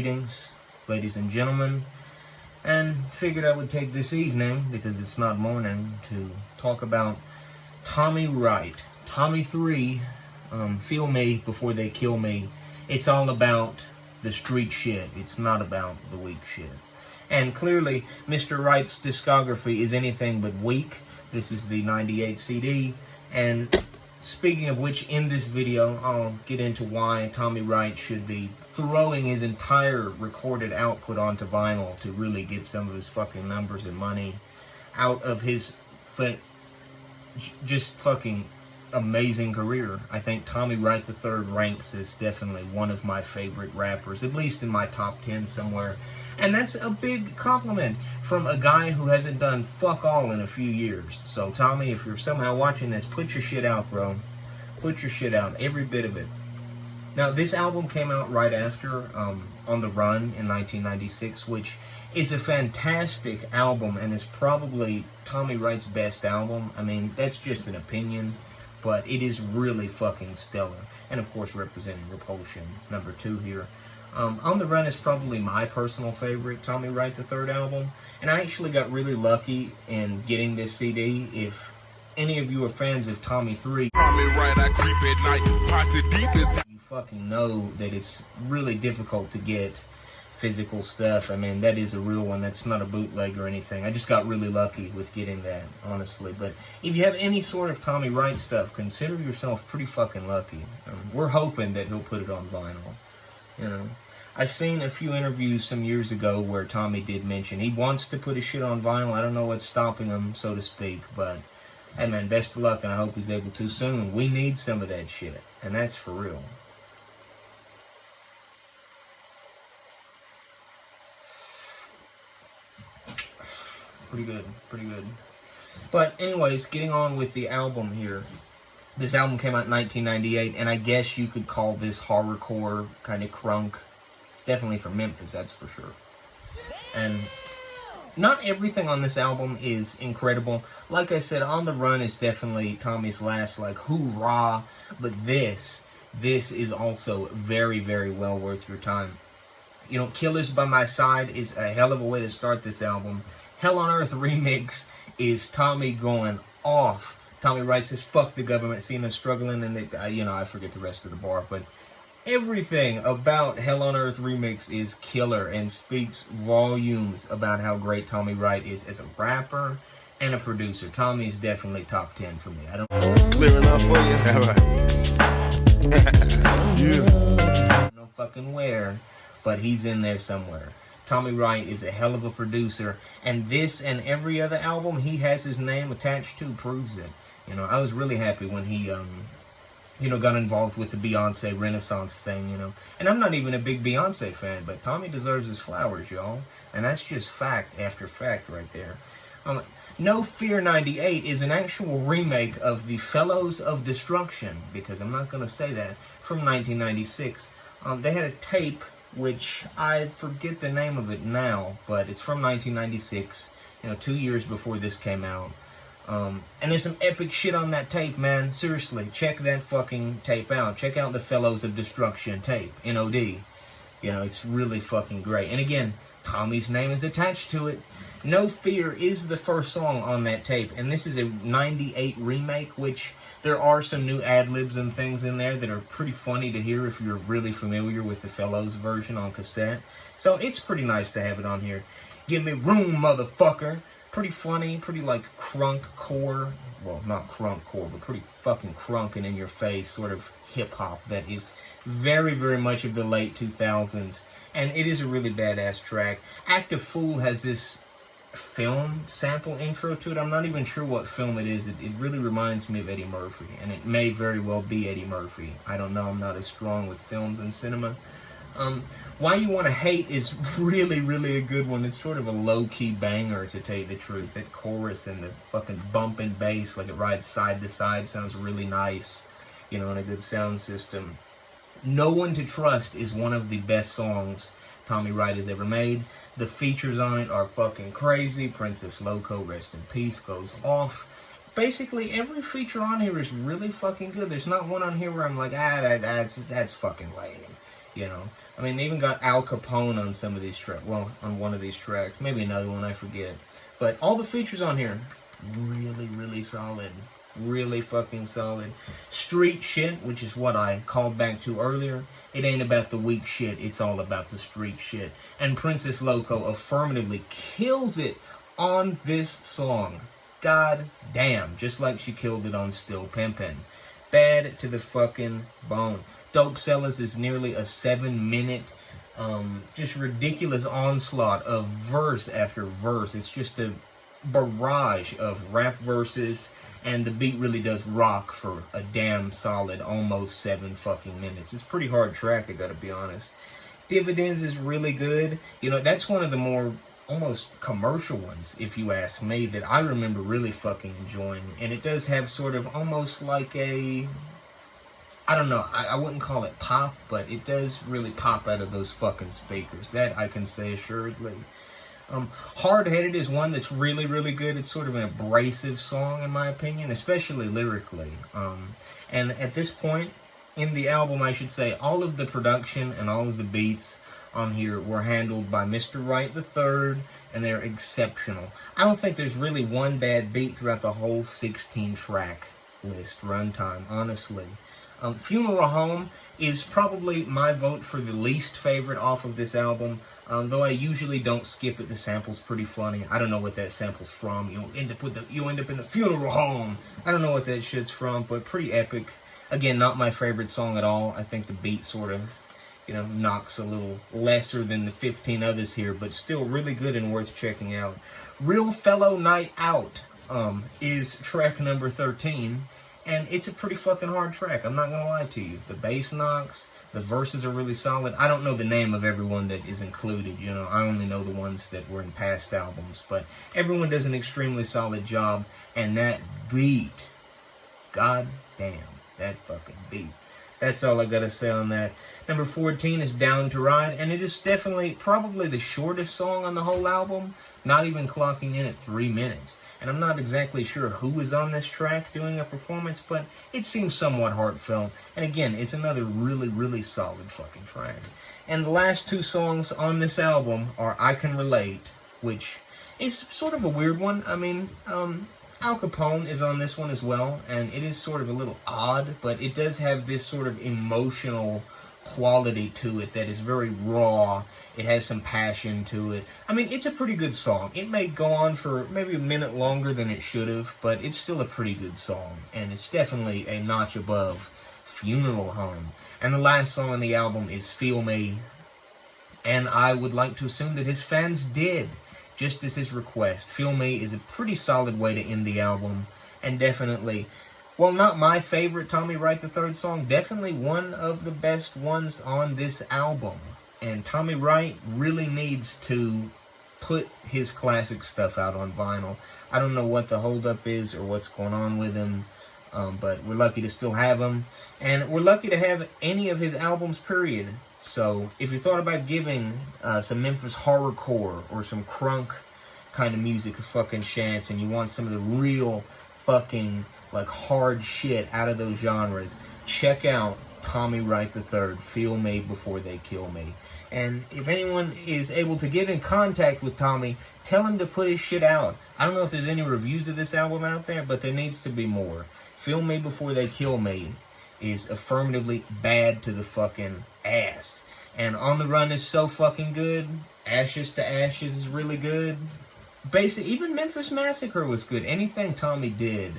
Greetings, ladies and gentlemen, and figured I would take this evening, because it's not morning, to talk about Tommy Wright. Tommy 3, Feel Me Before They Kill Me. It's all about the street shit. It's not about the weak shit. And clearly, Mr. Wright's discography is anything but weak. This is the 98 CD, and speaking of which, in this video, I'll get into why Tommy Wright should be throwing his entire recorded output onto vinyl to really get some of his fucking numbers and money out of his just fucking amazing career. I think Tommy Wright III ranks as definitely one of my favorite rappers, at least in my top 10 somewhere. And that's a big compliment from a guy who hasn't done fuck all in a few years. So Tommy, if you're somehow watching this, put your shit out, bro. Put your shit out, every bit of it. Now, this album came out right after On the Run in 1996, which is a fantastic album and is probably Tommy Wright's best album. I mean, that's just an opinion, but it is really fucking stellar. And of course, representing Repulsion, number 2 here. On the Run is probably my personal favorite Tommy Wright III album. And I actually got really lucky in getting this CD. If any of you are fans of Tommy 3, Tommy Wright, I creep at night, posse deep as you fucking know that it's really difficult to get physical stuff. I mean, that is a real one. That's not a bootleg or anything. I just got really lucky with getting that, honestly. But if you have any sort of Tommy Wright stuff, consider yourself pretty fucking lucky. We're hoping that he'll put it on vinyl. You know, I seen a few interviews some years ago where Tommy did mention he wants to put his shit on vinyl. I don't know what's stopping him, so to speak, but hey man, best of luck, and I hope he's able to soon. We need some of that shit, and that's for real. Pretty good, pretty good. But anyways, getting on with the album here. This album came out in 1998, and I guess you could call this horrorcore, kind of crunk. It's definitely from Memphis, that's for sure. And not everything on this album is incredible. Like I said, On the Run is definitely Tommy's last, like, hoorah. But this is also very, very well worth your time. You know, Killers by My Side is a hell of a way to start this album. Hell on Earth Remix is Tommy going off. Tommy Wright says, fuck the government, seeing them struggling, and I forget the rest of the bar, but everything about Hell on Earth Remix is killer and speaks volumes about how great Tommy Wright is as a rapper and a producer. Tommy is definitely top 10 for me. I don't clearing up for you. All right. know fucking where, but he's in there somewhere. Tommy Wright is a hell of a producer, and this and every other album he has his name attached to proves it. You know, I was really happy when he, got involved with the Beyonce Renaissance thing, And I'm not even a big Beyonce fan, but Tommy deserves his flowers, y'all. And that's just fact after fact right there. No Fear 98 is an actual remake of the Fellows of Destruction, because I'm not going to say that, from 1996. They had a tape, which I forget the name of it now, but it's from 1996, 2 years before this came out. And there's some epic shit on that tape, man. Seriously, check that fucking tape out. Check out the Fellows of Destruction tape, NOD. It's really fucking great. And again, Tommy's name is attached to it. No Fear is the first song on that tape, and this is a 98 remake, which there are some new ad-libs and things in there that are pretty funny to hear if you're really familiar with the Fellows version on cassette. So it's pretty nice to have it on here. Give me room, motherfucker. Pretty funny, pretty like crunk core. Well, not crunk core, but pretty fucking crunk and in your face sort of hip hop that is very, very much of the late 2000s. And it is a really badass track. Act of Fool has this film sample intro to it. I'm not even sure what film it is. It really reminds me of Eddie Murphy, and it may very well be Eddie Murphy. I don't know. I'm not as strong with films and cinema. Why You Wanna Hate is really, really a good one. It's sort of a low-key banger, to tell you the truth. That chorus and the fucking bumping bass, like it rides side to side, sounds really nice, in a good sound system. No One to Trust is one of the best songs Tommy Wright has ever made. The features on it are fucking crazy. Princess Loco, rest in peace, goes off. Basically, every feature on here is really fucking good. There's not one on here where I'm like, that's fucking lame. you know. I mean, they even got Al Capone on some of these tracks. Well, on one of these tracks. Maybe another one, I forget. But all the features on here, really, really solid. Really fucking solid. Street shit, which is what I called back to earlier. It ain't about the weak shit. It's all about the street shit. And Princess Loco affirmatively kills it on this song. God damn. Just like she killed it on Still Pimpin'. Bad to the fucking bone. Dope Sellers is nearly a 7-minute, just ridiculous onslaught of verse after verse. It's just a barrage of rap verses, and the beat really does rock for a damn solid almost 7 fucking minutes. It's a pretty hard track, I gotta be honest. Dividends is really good. You know, that's one of the more almost commercial ones, if you ask me, that I remember really fucking enjoying. And it does have sort of almost like a, I don't know, I wouldn't call it pop, but it does really pop out of those fucking speakers. That I can say assuredly. Hard-Headed is one that's really, really good. It's sort of an abrasive song, in my opinion, especially lyrically. And at this point in the album, I should say, all of the production and all of the beats on here were handled by Mr. Wright III, and they're exceptional. I don't think there's really one bad beat throughout the whole 16-track list runtime, honestly. Funeral Home is probably my vote for the least favorite off of this album, though I usually don't skip it. The sample's pretty funny. I don't know what that sample's from. You'll end up in the funeral home. I don't know what that shit's from, but pretty epic. Again, not my favorite song at all. I think the beat sort of, you know, knocks a little lesser than the 15 others here, but still really good and worth checking out. Real Fellow Night Out is track number 13. And it's a pretty fucking hard track. I'm not going to lie to you. The bass knocks. The verses are really solid. I don't know the name of everyone that is included. You know, I only know the ones that were in past albums. But everyone does an extremely solid job. And that beat. God damn. That fucking beat. That's all I got to say on that. Number 14 is Down to Ride. And it is definitely probably the shortest song on the whole album. Not even clocking in at 3 minutes. And I'm not exactly sure who is on this track doing a performance, but it seems somewhat heartfelt. And again, it's another really, really solid fucking track. And the last 2 songs on this album are I Can Relate, which is sort of a weird one. I mean, Al Capone is on this one as well, and it is sort of a little odd, but it does have this sort of emotional quality to it that is very raw. It has some passion to it. I mean, it's a pretty good song. It may go on for maybe a minute longer than it should have, but it's still a pretty good song, and it's definitely a notch above Funeral Home. And the last song on the album is Feel Me, and I would like to assume that his fans did, just as his request. Feel Me is a pretty solid way to end the album, and definitely, well, not my favorite Tommy Wright III song, definitely one of the best ones on this album. And Tommy Wright really needs to put his classic stuff out on vinyl. I don't know what the holdup is or what's going on with him, but we're lucky to still have him. And we're lucky to have any of his albums, period. So if you thought about giving some Memphis horrorcore or some crunk kind of music a fucking chance, and you want some of the real fucking like hard shit out of those genres, check out Tommy Wright III, Feel Me Before They Kill Me. And if anyone is able to get in contact with Tommy, tell him to put his shit out. I don't know if there's any reviews of this album out there, but there needs to be more. Feel Me Before They Kill Me is affirmatively bad to the fucking ass. And On the Run is so fucking good. Ashes to Ashes is really good. Basically, even Memphis Massacre was good. Anything Tommy did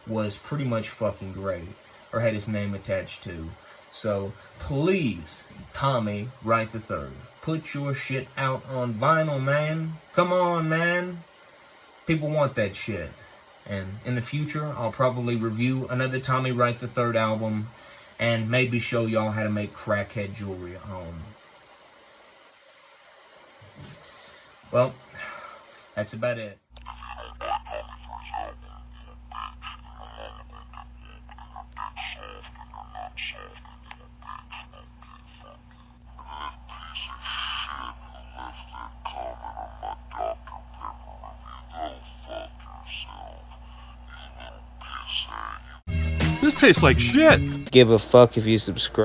was pretty much fucking great, or had his name attached to. So, please, Tommy Wright III, put your shit out on vinyl, man. Come on, man. People want that shit. And in the future, I'll probably review another Tommy Wright III album, and maybe show y'all how to make crackhead jewelry at home. Well, that's about it. This tastes like shit. Give a fuck if you subscribe.